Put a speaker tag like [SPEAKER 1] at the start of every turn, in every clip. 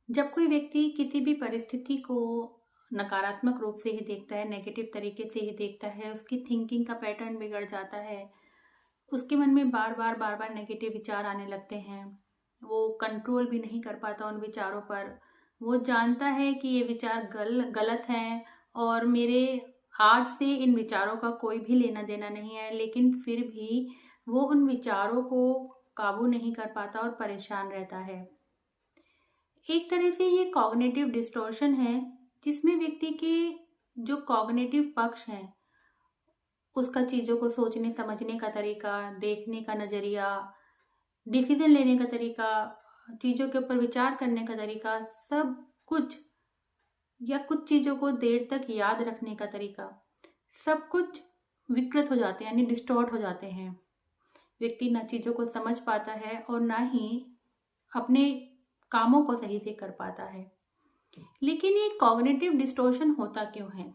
[SPEAKER 1] जब कोई व्यक्ति किसी भी परिस्थिति को नकारात्मक रूप से ही देखता है, नेगेटिव तरीके से ही देखता है, उसकी थिंकिंग का पैटर्न बिगड़ जाता है, उसके मन में बार-बार नेगेटिव विचार आने लगते हैं। वो कंट्रोल भी नहीं कर पाता उन विचारों पर। वो जानता है कि ये विचार गलत हैं और मेरे आज से इन विचारों का कोई भी लेना-देना नहीं है, लेकिन फिर भी वो उन विचारों को काबू नहीं कर पाता और परेशान रहता है। एक तरह से ये कॉग्निटिव डिस्टॉर्शन है, जिसमें व्यक्ति के जो कॉग्निटिव पक्ष हैं, उसका चीज़ों को सोचने समझने का तरीका, देखने का नज़रिया, डिसीजन लेने का तरीका, चीज़ों के ऊपर विचार करने का तरीका, सब कुछ या कुछ चीज़ों को देर तक याद रखने का तरीका, सब कुछ विकृत हो जाते हैं, यानी डिस्टॉर्ट हो जाते हैं। व्यक्ति ना चीज़ों को समझ पाता है और ना ही अपने कामों को सही से कर पाता है। लेकिन ये कॉग्निटिव डिस्टॉर्शन होता क्यों है?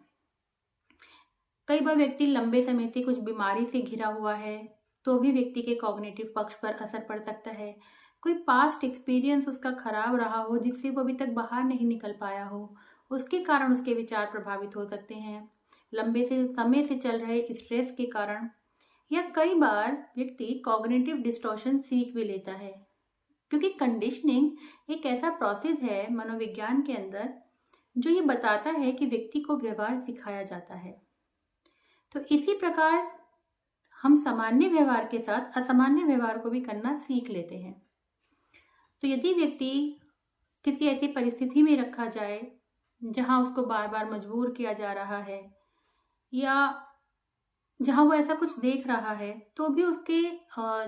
[SPEAKER 1] कई बार व्यक्ति लंबे समय से कुछ बीमारी से घिरा हुआ है, तो भी व्यक्ति के कॉग्निटिव पक्ष पर असर पड़ सकता है। कोई पास्ट एक्सपीरियंस उसका खराब रहा हो, जिससे वो अभी तक बाहर नहीं निकल पाया हो, उसके कारण उसके विचार प्रभावित हो सकते हैं। लंबे से समय से चल रहे स्ट्रेस के कारण, या कई बार व्यक्ति कॉग्निटिव डिस्टॉर्शन सीख भी लेता है, क्योंकि कंडीशनिंग एक ऐसा प्रोसेस है मनोविज्ञान के अंदर जो ये बताता है कि व्यक्ति को व्यवहार सिखाया जाता है। तो इसी प्रकार हम सामान्य व्यवहार के साथ असामान्य व्यवहार को भी करना सीख लेते हैं। तो यदि व्यक्ति किसी ऐसी परिस्थिति में रखा जाए जहां उसको बार बार मजबूर किया जा रहा है, या जहां वो ऐसा कुछ देख रहा है, तो भी उसके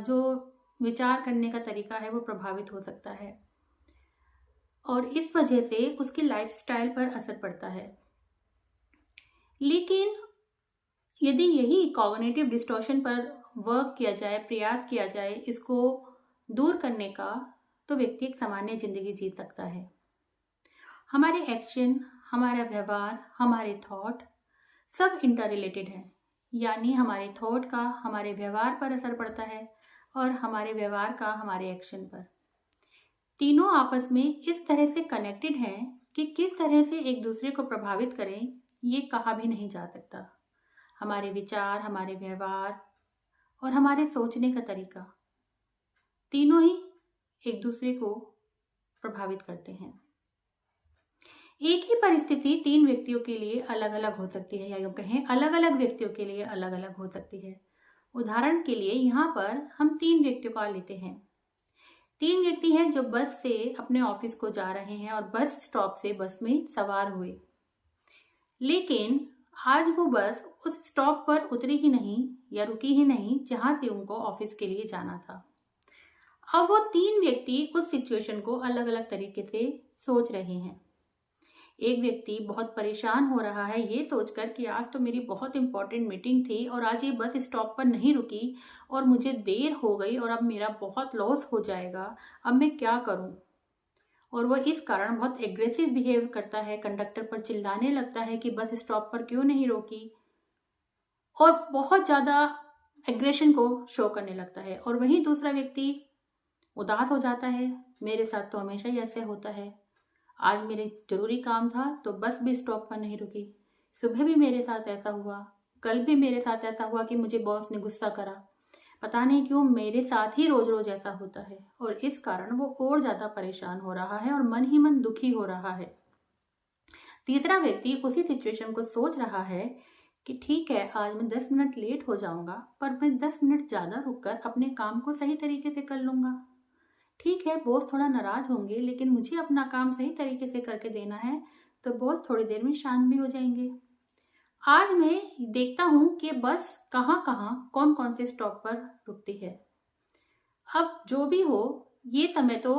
[SPEAKER 1] जो विचार करने का तरीका है वो प्रभावित हो सकता है और इस वजह से उसकी लाइफस्टाइल पर असर पड़ता है। लेकिन यदि यही कॉग्निटिव डिस्टॉर्शन पर वर्क किया जाए, प्रयास किया जाए इसको दूर करने का, तो व्यक्ति एक सामान्य जिंदगी जी सकता है। हमारे एक्शन, हमारा व्यवहार, हमारे थॉट सब इंटर रिलेटेड है, यानी हमारे थॉट का हमारे व्यवहार पर असर पड़ता है और हमारे व्यवहार का हमारे एक्शन पर। तीनों आपस में इस तरह से कनेक्टेड हैं कि किस तरह से एक दूसरे को प्रभावित करें ये कहा भी नहीं जा सकता। हमारे विचार, हमारे व्यवहार और हमारे सोचने का तरीका, तीनों ही एक दूसरे को प्रभावित करते हैं। एक ही परिस्थिति तीन व्यक्तियों के लिए अलग अलग हो सकती है, या यूं कहें अलग अलग व्यक्तियों के लिए अलग अलग हो सकती है। उदाहरण के लिए यहाँ पर हम तीन व्यक्तियों का लेते हैं। तीन व्यक्ति हैं जो बस से अपने ऑफिस को जा रहे हैं और बस स्टॉप से बस में सवार हुए, लेकिन आज वो बस उस स्टॉप पर उतरी ही नहीं या रुकी ही नहीं जहां से उनको ऑफिस के लिए जाना था। अब वो तीन व्यक्ति उस सिचुएशन को अलग अलग तरीके से सोच रहे हैं। एक व्यक्ति बहुत परेशान हो रहा है ये सोचकर कि आज तो मेरी बहुत इंपॉर्टेंट मीटिंग थी और आज ये बस स्टॉप पर नहीं रुकी और मुझे देर हो गई और अब मेरा बहुत लॉस हो जाएगा, अब मैं क्या करूं। और वह इस कारण बहुत एग्रेसिव बिहेव करता है, कंडक्टर पर चिल्लाने लगता है कि बस स्टॉप पर क्यों नहीं रोकी, और बहुत ज़्यादा एग्रेशन को शो करने लगता है। और वहीं दूसरा व्यक्ति उदास हो जाता है, मेरे साथ तो हमेशा ही ऐसे होता है, आज मेरे जरूरी काम था तो बस भी स्टॉप पर नहीं रुकी, सुबह भी मेरे साथ ऐसा हुआ, कल भी मेरे साथ ऐसा हुआ कि मुझे बॉस ने गुस्सा करा, पता नहीं क्यों मेरे साथ ही रोज रोज ऐसा होता है। और इस कारण वो और ज्यादा परेशान हो रहा है और मन ही मन दुखी हो रहा है। तीसरा व्यक्ति उसी सिचुएशन को सोच रहा है कि ठीक है, आज मैं 10 मिनट लेट हो जाऊंगा, पर मैं 10 मिनट ज्यादा रुककर अपने काम को सही तरीके से कर लूंगा। ठीक है, बॉस थोड़ा नाराज होंगे, लेकिन मुझे अपना काम सही तरीके से करके देना है, तो बॉस थोड़ी देर में शांत भी हो जाएंगे। आज मैं देखता हूँ कि बस कहाँ कहाँ कौन कौन से स्टॉप पर रुकती है। अब जो भी हो, ये समय तो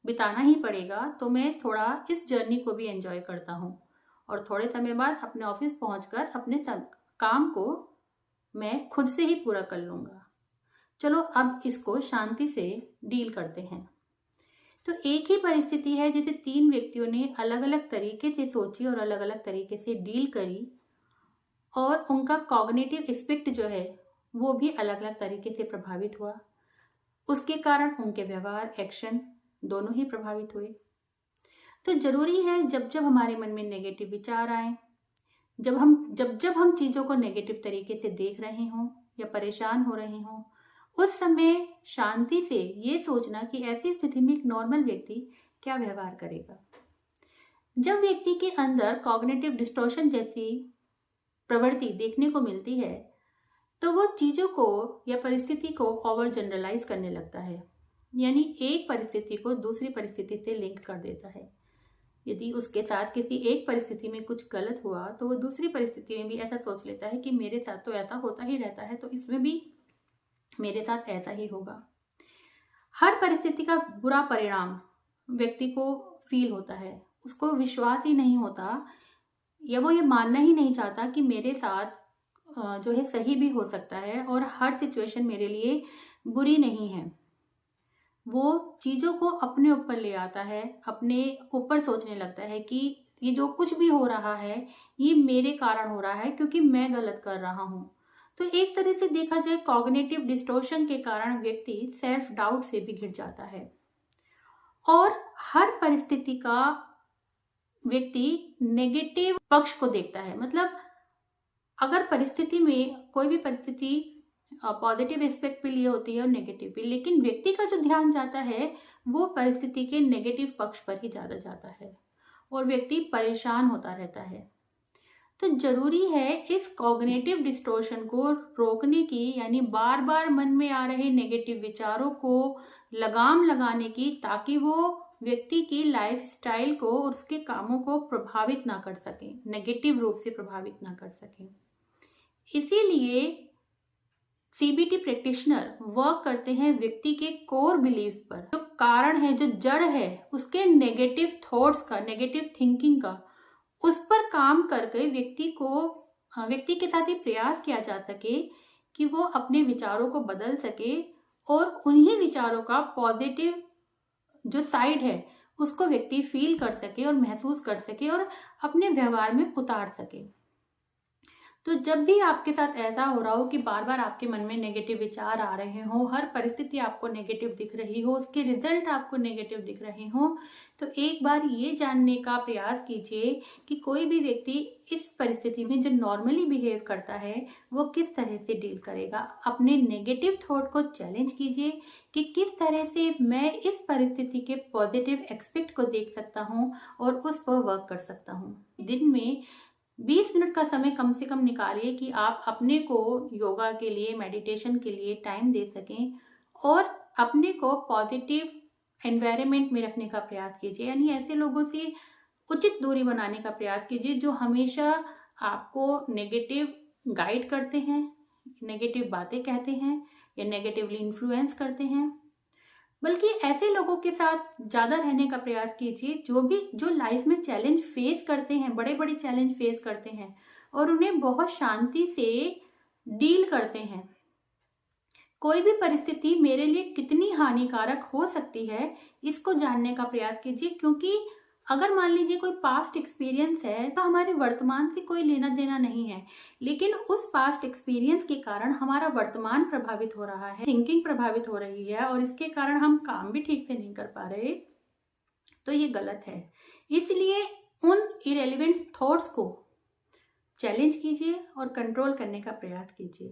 [SPEAKER 1] बिताना ही पड़ेगा, तो मैं थोड़ा इस जर्नी को भी एंजॉय करता हूँ और थोड़े समय बाद अपने ऑफिस पहुंचकर अपने काम को मैं खुद से ही पूरा कर लूँगा। चलो अब इसको शांति से डील करते हैं। तो एक ही परिस्थिति है जिसे तीन व्यक्तियों ने अलग अलग तरीके से सोची और अलग अलग तरीके से डील करी, और उनका कॉग्निटिव एस्पेक्ट जो है वो भी अलग अलग तरीके से प्रभावित हुआ। उसके कारण उनके व्यवहार, एक्शन दोनों ही प्रभावित हुए। तो ज़रूरी है जब जब हमारे मन में नेगेटिव विचार आए, जब हम चीज़ों को नेगेटिव तरीके से देख रहे हों या परेशान हो रहे हों, उस समय शांति से ये सोचना कि ऐसी स्थिति में एक नॉर्मल व्यक्ति क्या व्यवहार करेगा। जब व्यक्ति के अंदर कॉग्निटिव डिस्टॉर्शन जैसी प्रवृत्ति देखने को मिलती है, तो वो चीज़ों को या परिस्थिति को ओवर जनरलाइज करने लगता है, यानी एक परिस्थिति को दूसरी परिस्थिति से लिंक कर देता है। यदि उसके साथ किसी एक परिस्थिति में कुछ गलत हुआ तो वो दूसरी परिस्थिति में भी ऐसा सोच लेता है कि मेरे साथ तो ऐसा होता ही रहता है, तो इसमें भी मेरे साथ ऐसा ही होगा। हर परिस्थिति का बुरा परिणाम व्यक्ति को फील होता है, उसको विश्वास ही नहीं होता या वो ये मानना ही नहीं चाहता कि मेरे साथ जो है सही भी हो सकता है और हर सिचुएशन मेरे लिए बुरी नहीं है। वो चीज़ों को अपने ऊपर ले आता है, अपने ऊपर सोचने लगता है कि ये जो कुछ भी हो रहा है ये मेरे कारण हो रहा है क्योंकि मैं गलत कर रहा हूँ। तो एक तरह से देखा जाए कॉग्निटिव डिस्टॉर्शन के कारण व्यक्ति सेल्फ डाउट से भी घिर जाता है और हर परिस्थिति का व्यक्ति नेगेटिव पक्ष को देखता है। मतलब अगर परिस्थिति में कोई भी परिस्थिति पॉजिटिव एस्पेक्ट पे लिए होती है और नेगेटिव पे, लेकिन व्यक्ति का जो ध्यान जाता है वो परिस्थिति के नेगेटिव पक्ष पर ही ज़्यादा जाता है और व्यक्ति परेशान होता रहता है। तो जरूरी है इस कॉग्निटिव डिस्टॉर्शन को रोकने की, यानी बार बार मन में आ रहे नेगेटिव विचारों को लगाम लगाने की, ताकि वो व्यक्ति की लाइफ स्टाइल को और उसके कामों को प्रभावित ना कर सकें, नेगेटिव रूप से प्रभावित ना कर सकें। इसीलिए सीबीटी प्रैक्टिशनर वर्क करते हैं व्यक्ति के कोर बिलीव्स पर, जो कारण है, जो जड़ है उसके नेगेटिव थॉट्स का, नेगेटिव थिंकिंग का, उस पर काम करके व्यक्ति के साथ ये प्रयास किया जा सके कि वो अपने विचारों को बदल सके और उन्हीं विचारों का पॉजिटिव जो साइड है उसको व्यक्ति फील कर सके और महसूस कर सके और अपने व्यवहार में उतार सके। तो जब भी आपके साथ ऐसा हो रहा हो कि बार बार आपके मन में नेगेटिव विचार आ रहे हो, हर परिस्थिति आपको नेगेटिव दिख रही हो, उसके रिजल्ट आपको नेगेटिव दिख रहे हो, तो एक बार ये जानने का प्रयास कीजिए कि कोई भी व्यक्ति इस परिस्थिति में जो नॉर्मली बिहेव करता है वो किस तरह से डील करेगा। अपने नेगेटिव थॉट को चैलेंज कीजिए कि किस तरह से मैं इस परिस्थिति के पॉजिटिव एस्पेक्ट को देख सकता हूँ और उस पर वर्क कर सकता हूँ। दिन में 20 मिनट का समय कम से कम निकालिए कि आप अपने को योगा के लिए, मेडिटेशन के लिए टाइम दे सकें और अपने को पॉजिटिव एनवायरनमेंट में रखने का प्रयास कीजिए। यानी ऐसे लोगों से उचित दूरी बनाने का प्रयास कीजिए जो हमेशा आपको नेगेटिव गाइड करते हैं, नेगेटिव बातें कहते हैं या नेगेटिवली इन्फ्लुएंस करते हैं। बल्कि ऐसे लोगों के साथ ज़्यादा रहने का प्रयास कीजिए जो लाइफ में चैलेंज फेस करते हैं, बड़े बड़े चैलेंज फेस करते हैं और उन्हें बहुत शांति से डील करते हैं। कोई भी परिस्थिति मेरे लिए कितनी हानिकारक हो सकती है इसको जानने का प्रयास कीजिए, क्योंकि अगर मान लीजिए कोई पास्ट एक्सपीरियंस है तो हमारे वर्तमान से कोई लेना देना नहीं है, लेकिन उस पास्ट एक्सपीरियंस के कारण हमारा वर्तमान प्रभावित हो रहा है, थिंकिंग प्रभावित हो रही है और इसके कारण हम काम भी ठीक से नहीं कर पा रहे, तो ये गलत है। इसलिए उन इरेलीवेंट थॉट्स को चैलेंज कीजिए और कंट्रोल करने का प्रयास कीजिए।